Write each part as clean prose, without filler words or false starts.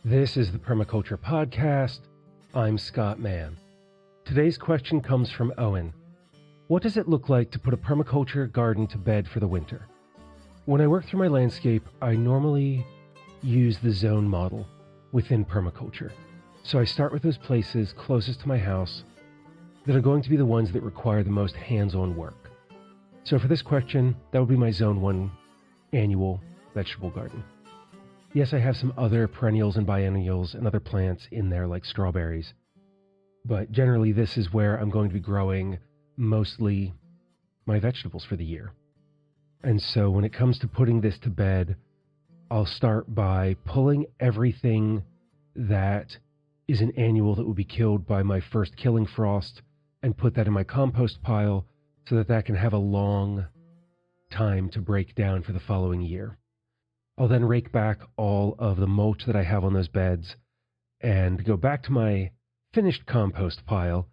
This is the Permaculture Podcast. I'm Scott Mann. Today's question comes from Owen. What does it look like to put a permaculture garden to bed for the winter? When I work through my landscape, I normally use the zone model within permaculture. So I start with those places closest to my house that are going to be the ones that require the most hands-on work. So for this question, that would be my Zone 1 annual vegetable garden. Yes, I have some other perennials and biennials and other plants in there like strawberries, but generally this is where I'm going to be growing mostly my vegetables for the year. And so when it comes to putting this to bed, I'll start by pulling everything that is an annual that will be killed by my first killing frost and put that in my compost pile so that that can have a long time to break down for the following year. I'll then rake back all of the mulch that I have on those beds and go back to my finished compost pile,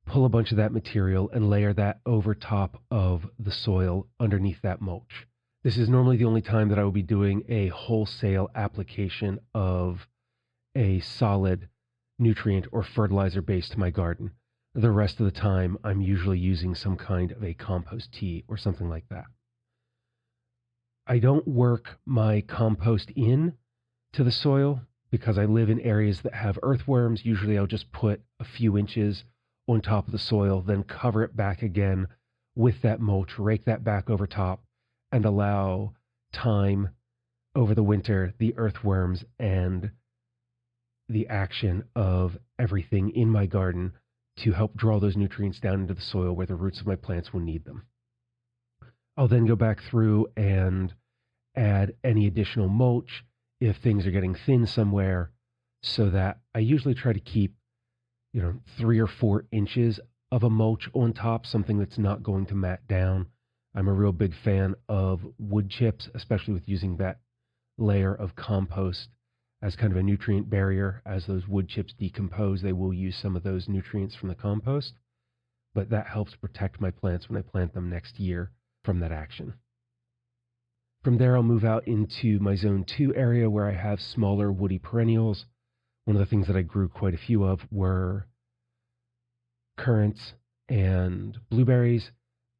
pull a bunch of that material and layer that over top of the soil underneath that mulch. This is normally the only time that I will be doing a wholesale application of a solid nutrient or fertilizer base to my garden. The rest of the time, I'm usually using some kind of a compost tea or something like that. I don't work my compost in to the soil because I live in areas that have earthworms. Usually I'll just put a few inches on top of the soil, then cover it back again with that mulch, rake that back over top, and allow time over the winter, the earthworms and the action of everything in my garden to help draw those nutrients down into the soil where the roots of my plants will need them. I'll then go back through and add any additional mulch if things are getting thin somewhere, so that I usually try to keep, 3 or 4 inches of a mulch on top, something that's not going to mat down. I'm a real big fan of wood chips, especially with using that layer of compost as kind of a nutrient barrier. As those wood chips decompose, they will use some of those nutrients from the compost, but that helps protect my plants when I plant them next year from that action. From there, I'll move out into my Zone 2 area where I have smaller woody perennials. One of the things that I grew quite a few of were currants and blueberries,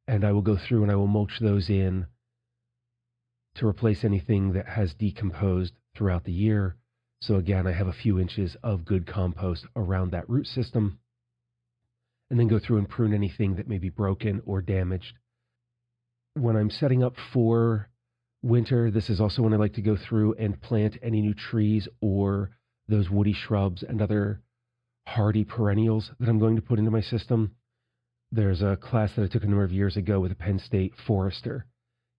and I will go through and I will mulch those in to replace anything that has decomposed throughout the year. So again, I have a few inches of good compost around that root system, and then go through and prune anything that may be broken or damaged. When I'm setting up for winter, this is also when I like to go through and plant any new trees or those woody shrubs and other hardy perennials that I'm going to put into my system. There's a class that I took a number of years ago with a Penn State forester.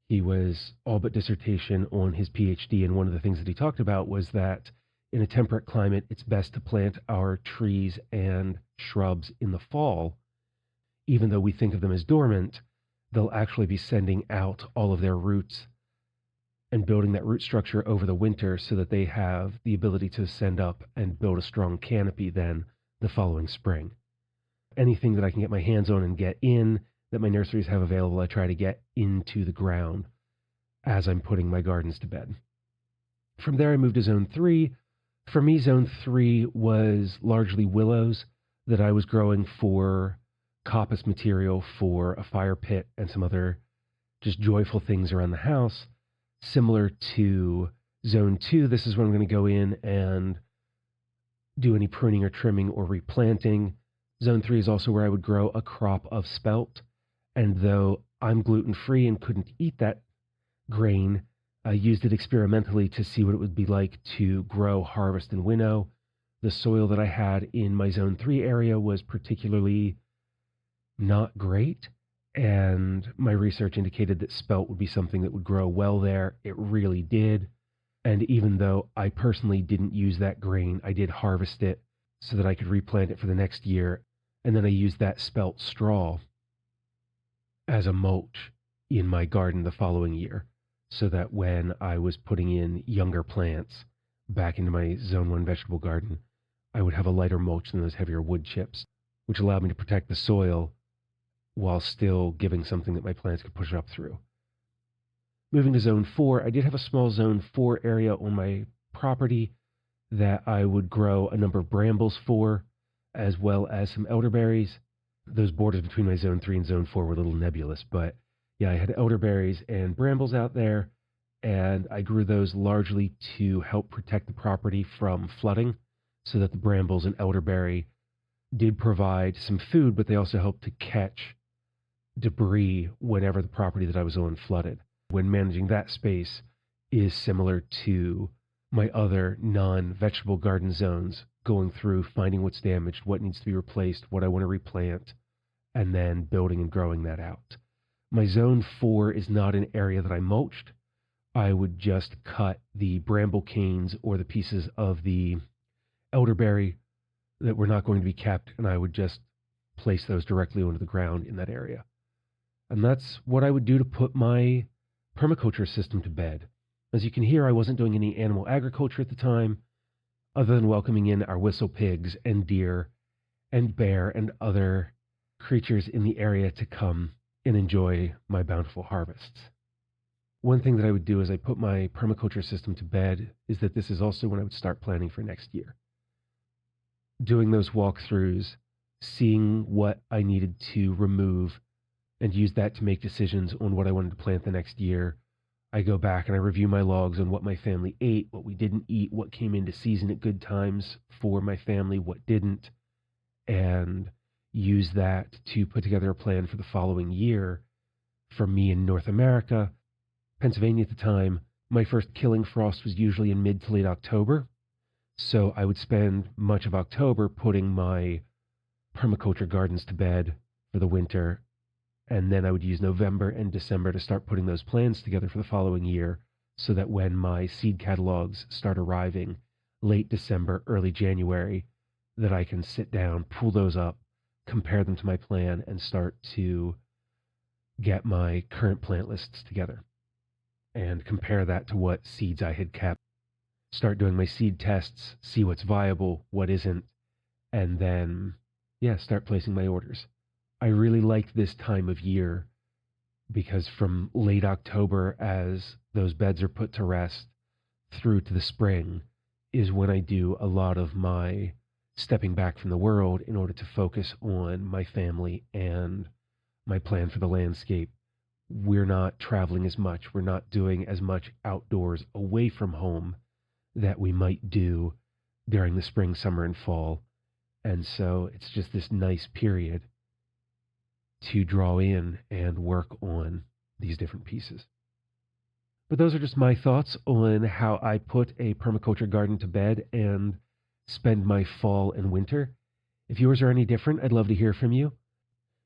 He was all but dissertation on his PhD, and one of the things that he talked about was that in a temperate climate, it's best to plant our trees and shrubs in the fall. Even though we think of them as dormant, they'll actually be sending out all of their roots and building that root structure over the winter so that they have the ability to ascend up and build a strong canopy then the following spring. Anything that I can get my hands on and get in that my nurseries have available, I try to get into the ground as I'm putting my gardens to bed. From there, I moved to Zone 3. For me, Zone 3 was largely willows that I was growing for coppice material for a fire pit and some other just joyful things around the house. Similar to Zone 2, this is when I'm going to go in and do any pruning or trimming or replanting. Zone 3 is also where I would grow a crop of spelt. And though I'm gluten-free and couldn't eat that grain, I used it experimentally to see what it would be like to grow, harvest, and winnow. The soil that I had in my Zone 3 area was particularly not great, and my research indicated that spelt would be something that would grow well there. It really did. And even though I personally didn't use that grain, I did harvest it so that I could replant it for the next year. And then I used that spelt straw as a mulch in my garden the following year, so that when I was putting in younger plants back into my Zone 1 vegetable garden, I would have a lighter mulch than those heavier wood chips, which allowed me to protect the soil while still giving something that my plants could push up through. Moving to Zone 4, I did have a small Zone 4 area on my property that I would grow a number of brambles for, as well as some elderberries. Those borders between my zone 3 and zone 4 were a little nebulous, but yeah, I had elderberries and brambles out there, and I grew those largely to help protect the property from flooding, so that the brambles and elderberry did provide some food, but they also helped to catch debris whenever the property that I was on flooded. When managing that space is similar to my other non-vegetable garden zones, going through, finding what's damaged, what needs to be replaced, what I want to replant, and then building and growing that out. My zone 4 is not an area that I mulched. I would just cut the bramble canes or the pieces of the elderberry that were not going to be kept, and I would just place those directly onto the ground in that area. And that's what I would do to put my permaculture system to bed. As you can hear, I wasn't doing any animal agriculture at the time, other than welcoming in our whistle pigs and deer and bear and other creatures in the area to come and enjoy my bountiful harvests. One thing that I would do as I put my permaculture system to bed is that this is also when I would start planning for next year. Doing those walkthroughs, seeing what I needed to remove, and use that to make decisions on what I wanted to plant the next year. I go back and I review my logs on what my family ate, what we didn't eat, what came into season at good times for my family, what didn't, and use that to put together a plan for the following year. For me in North America, Pennsylvania at the time, my first killing frost was usually in mid to late October. So I would spend much of October putting my permaculture gardens to bed for the winter. And then I would use November and December to start putting those plans together for the following year, so that when my seed catalogs start arriving late December, early January, that I can sit down, pull those up, compare them to my plan, and start to get my current plant lists together and compare that to what seeds I had kept. Start doing my seed tests, see what's viable, what isn't, and then, start placing my orders. I really like this time of year because from late October, as those beds are put to rest, through to the spring is when I do a lot of my stepping back from the world in order to focus on my family and my plan for the landscape. We're not traveling as much. We're not doing as much outdoors away from home that we might do during the spring, summer, and fall. And so it's just this nice period to draw in and work on these different pieces. But those are just my thoughts on how I put a permaculture garden to bed and spend my fall and winter. If yours are any different, I'd love to hear from you.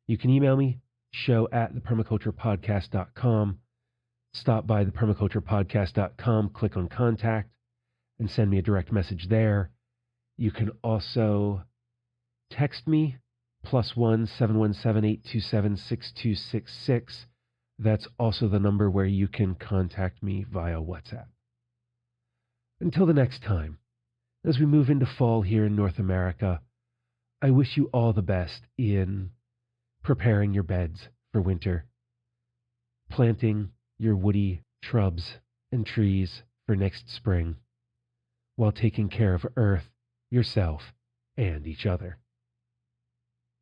You can email me, show@thepermaculturepodcast.com. Stop by thepermaculturepodcast.com, click on contact, and send me a direct message there. You can also text me, +1 717 827 6266. That's also the number where you can contact me via WhatsApp. Until the next time, as we move into fall here in North America, I wish you all the best in preparing your beds for winter, planting your woody shrubs and trees for next spring, while taking care of Earth, yourself, and each other.